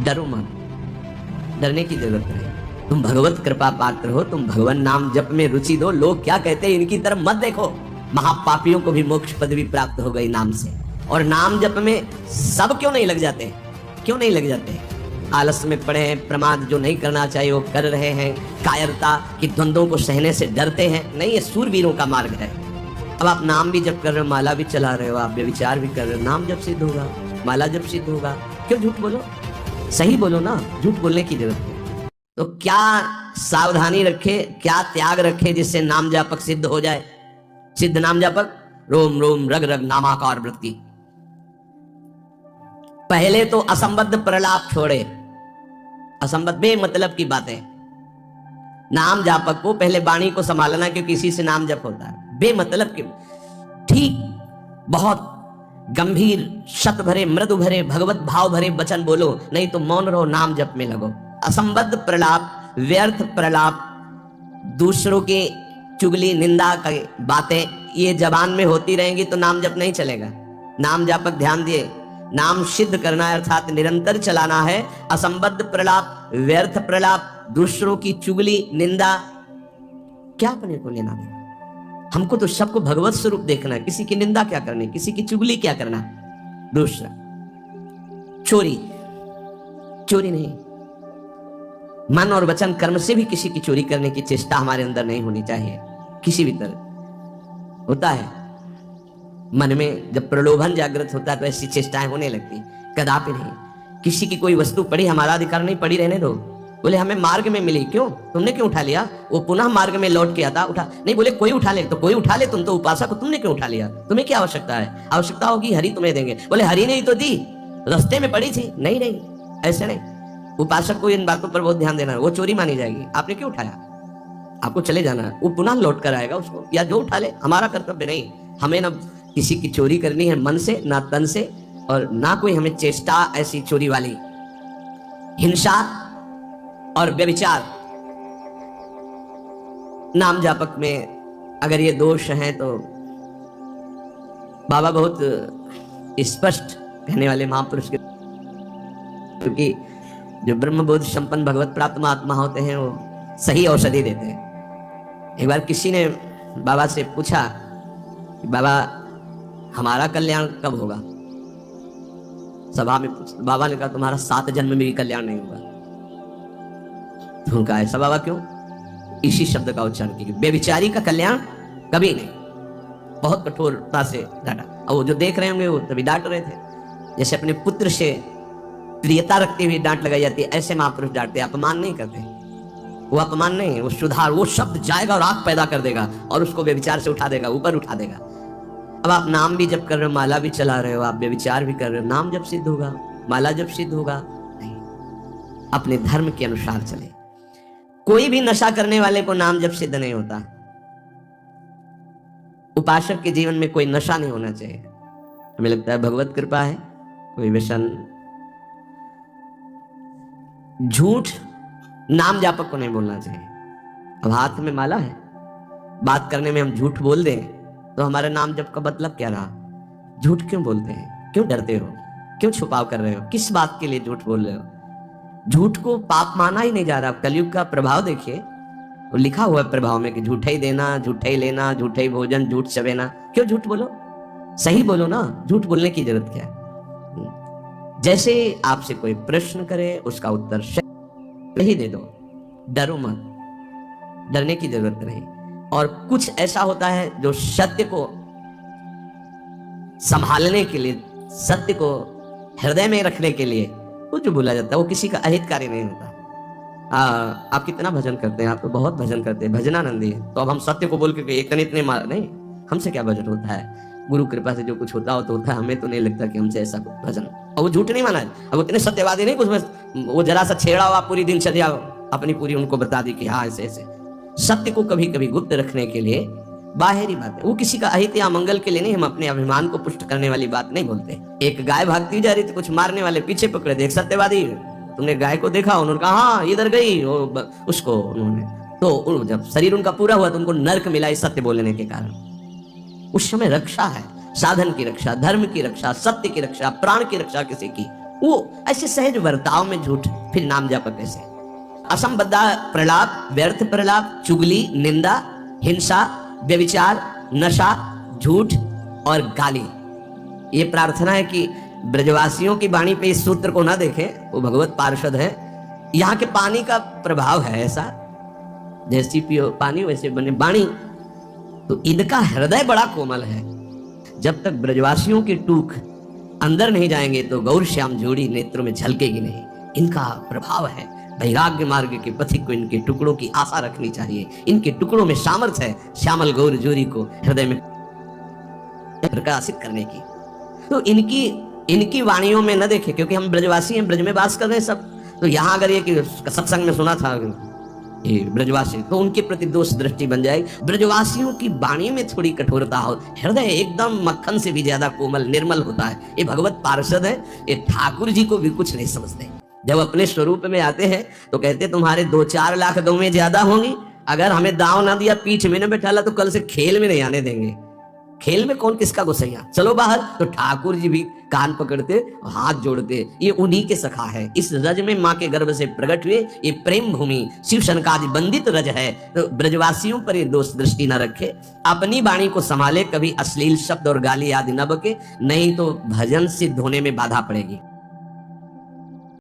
डरो मत, डरने की जरूरत नहीं। तुम भगवत कृपा पात्र हो, तुम भगवान नाम जप में रुचि दो। लोग क्या कहते हैं इनकी तरफ मत देखो। महापापियों को भी मोक्ष पदवी प्राप्त हो गई नाम से। और नाम जप में सब क्यों नहीं लग जाते? क्यों नहीं लग जाते? आलस में पड़े हैं, प्रमाद जो नहीं करना चाहिए वो कर रहे हैं, कायरता की द्वंद्वों को सहने से डरते हैं। नहीं, ये सूरवीरों का मार्ग है। अब आप नाम भी जप कर रहे हो, माला भी चला रहे हो, आप व्यभिचार भी कर रहे हो, नाम जब सिद्ध होगा, माला जब सिद्ध होगा, क्यों झूठ बोलो? सही बोलो ना, झूठ बोलने की जरूरत है। तो क्या सावधानी रखे, क्या त्याग रखे जिससे नाम जापक सिद्ध हो जाए? सिद्ध नाम जापक रोम रोम रग रग नामाकार वृत्ति। पहले तो असंबद्ध प्रलाप छोड़े, असंबद्ध बेमतलब की बातें। नाम जापक को पहले वाणी को संभालना, क्योंकि इसी से नाम जप होता है। बेमतलब के ठीक बहुत गंभीर शत भरे मृदु भरे भगवत भाव भरे वचन बोलो, नहीं तो मौन रहो, नाम जप में लगो। असंबद्ध प्रलाप, व्यर्थ प्रलाप, दूसरों की चुगली निंदा की बातें ये जबान में होती रहेंगी तो नाम जप नहीं चलेगा। नाम जापक ध्यान दिए, नाम सिद्ध करना है अर्थात निरंतर चलाना है। असंबद्ध प्रलाप, व्यर्थ प्रलाप, दूसरों की चुगली निंदा क्या अपने को लेना देना? हमको तो सबको भगवत स्वरूप देखना है। किसी की निंदा क्या करनी, किसी की चुगली क्या करना। दूसरा चोरी, चोरी नहीं, मन और वचन कर्म से भी किसी की चोरी करने की चेष्टा हमारे अंदर नहीं होनी चाहिए। किसी भी तरह होता है मन में जब प्रलोभन जागृत होता है तो ऐसी चेष्टाएं होने लगती, कदापि नहीं। किसी की कोई वस्तु पड़ी, हमारा अधिकार नहीं, पड़ी रहने दो। बोले हमें मार्ग में मिली, क्यों तुमने क्यों उठा लिया? वो पुनः मार्ग में लौट के आता, उठा नहीं। बोले कोई उठा ले, तो कोई उठा ले, तुम तो उपासक हो, तुमने क्यों उठा लिया? तुम्हें क्या आवश्यकता है? आवश्यकता होगी हरि तुम्हें देंगे। बोले हरि ने ही तो दी, रास्ते में पड़ी थी। नहीं नहीं, ऐसे नहीं। उपासक को इन बातों पर बहुत ध्यान देना है। वो चोरी मानी जाएगी। आपने क्यों उठाया? आपको चले जाना है, वो पुनः लौट कर आएगा उसको, या जो उठा ले, हमारा कर्तव्य नहीं। हमें ना किसी की चोरी करनी है मन से, ना तन से, और ना कोई हमें चेष्टा ऐसी चोरी वाली। हिंसा और व्यभिचार नाम जापक में अगर ये दोष हैं तो बाबा बहुत स्पष्ट कहने वाले महापुरुष के, क्योंकि जो ब्रह्मबोध संपन्न भगवत प्राप्त महात्मा होते हैं वो सही औषधि देते हैं। एक बार किसी ने बाबा से पूछा कि बाबा हमारा कल्याण कब होगा? सभा में बाबा ने कहा तुम्हारा 7 जन्म में भी कल्याण नहीं होगा। तो उनका ऐसा बाबा क्यों? इसी शब्द का उच्चारण किया, बेविचारी का कल्याण कभी नहीं। बहुत कठोरता से डांटा। और वो जो देख रहे होंगे वो तभी डांट रहे थे, जैसे अपने पुत्र से प्रियता रखते हुए डांट लगाई जाती है, ऐसे महापुरुष डांटते, अपमान नहीं करते। वो अपमान नहीं, वो सुधार, वो शब्द जाएगा और आग पैदा कर देगा और उसको व्यभिचार से उठा देगा, ऊपर उठा देगा। अब आप नाम भी जप कर रहे हो, माला भी चला रहे हो, आप व्यभिचार भी कर रहे हो, नाम जब सिद्ध होगा, माला जब सिद्ध होगा? नहीं, अपने धर्म के अनुसार चले। कोई भी नशा करने वाले को नाम जब सिद्ध नहीं होता। उपासक के जीवन में कोई नशा नहीं होना चाहिए। हमें लगता है भगवत कृपा है, कोई व्यसन, झूठ नाम जापक को नहीं बोलना चाहिए। अब हाथ में माला है, बात करने में हम झूठ बोल दें तो हमारे नाम जप का मतलब क्या रहा? झूठ क्यों बोलते हैं? क्यों डरते हो? क्यों छुपाव कर रहे हो? किस बात के लिए झूठ बोल रहे हो? झूठ को पाप माना ही नहीं जा रहा। कलयुग का प्रभाव देखिए, वो लिखा हुआ है प्रभाव में कि झूठे ही देना, झूठे ही लेना, झूठे ही भोजन, झूठ चबेना। क्यों झूठ बोलो? सही बोलो ना, झूठ बोलने की जरूरत क्या है? जैसे आपसे कोई प्रश्न करे उसका उत्तर सही दे दो, डरो मत, डरने की जरूरत नहीं। और कुछ ऐसा होता है जो सत्य को संभालने के लिए, सत्य को हृदय में रखने के लिए वो जो बोला जाता है वो किसी का अहितकारी नहीं होता। आप कितना भजन करते हैं? आप तो बहुत भजन करते हैं, भजनानंदी है। तो अब हम सत्य को बोल के एक इतने मार नहीं, हमसे क्या भजन होता है? गुरु कृपा से जो कुछ होता हो तो होता है। हमें तो नहीं लगता कि हमसे ऐसा कुछ भजन। और वो झूठ नहीं माना है। अब उतने सत्यवादी नहीं, कुछ वो जरा सा छेड़ा हुआ पूरी दिनचर्या अपनी पूरी उनको बता दी कि हाँ ऐसे ऐसे। सत्य को कभी कभी गुप्त रखने के लिए बाहरी बात है, वो किसी का अहित या मंगल के लिए नहीं। हम अपने अभिमान को पुष्ट करने वाली बात नहीं बोलते। एक गाय भागती जा रही थी, कुछ मारने वाले पीछे पकड़े थे, एक सत्यवादी, तुमने गाय को देखा? उन्होंने कहा हाँ इधर गई। उसको उन्होंने तो जब शरीर उनका पूरा हुआ तो उनको नर्क मिला इस सत्य बोलने के कारण। उस समय रक्षा है, साधन की रक्षा, धर्म की रक्षा, सत्य की रक्षा, प्राण की रक्षा किसी की वो ऐसे सहज बर्ताव में झूठ, फिर नाम जप कैसे? असंबद्धा प्रलाप, व्यर्थ प्रलाप, चुगली, निंदा, हिंसा, व्यभिचार, नशा, झूठ और गाली। ये प्रार्थना है कि ब्रजवासियों की वाणी पे इस सूत्र को ना देखें, वो भगवत पार्षद है। यहाँ के पानी का प्रभाव है ऐसा, जैसी पियो पानी वैसे बने वाणी। तो इनका हृदय बड़ा कोमल है। जब तक ब्रजवासियों की टूक अंदर नहीं जाएंगे तो गौर श्याम जोड़ी नेत्रों में झलकेगी नहीं। इनका प्रभाव है। वैराग्य मार्ग के पथिक को इनके टुकड़ों की आशा रखनी चाहिए। इनके टुकड़ों में सामर्थ्य है श्यामल गौर जोड़ी को हृदय में प्रकाशित करने की। तो इनकी वाणियों में न देखे, क्योंकि हम ब्रजवासी हैं, ब्रज में वास कर रहे हैं सब। तो यहाँ अगर ये कि सत्संग में सुना था ये ब्रजवासी, तो उनके प्रति दोष दृष्टि बन जाएगी। ब्रजवासियों की वाणी में थोड़ी कठोरता हो, हृदय एकदम मक्खन से भी ज्यादा कोमल निर्मल होता है। ये भगवत पार्षद है, ये ठाकुर जी को भी कुछ नहीं समझते। जब अपने स्वरूप में आते हैं तो कहते तुम्हारे 2-4 लाख गौवें ज्यादा होंगी, अगर हमें दाव ना दिया, पीठ में न बैठाला, तो कल से खेल में नहीं आने देंगे। खेल में कौन किसका गुस्सैया, चलो बाहर। तो ठाकुर जी भी कान पकड़ते, हाथ जोड़ते। ये उन्हीं के सखा है। इस रज में माँ के गर्भ से प्रकट हुए ये प्रेम भूमि शिव शनकादि बंदित रज है। तो ब्रजवासियों पर ये दोष दृष्टि न रखे, अपनी वाणी को संभाले, कभी अश्लील शब्द और गाली आदि न बके, नहीं तो भजन सिद्ध होने में बाधा पड़ेगी।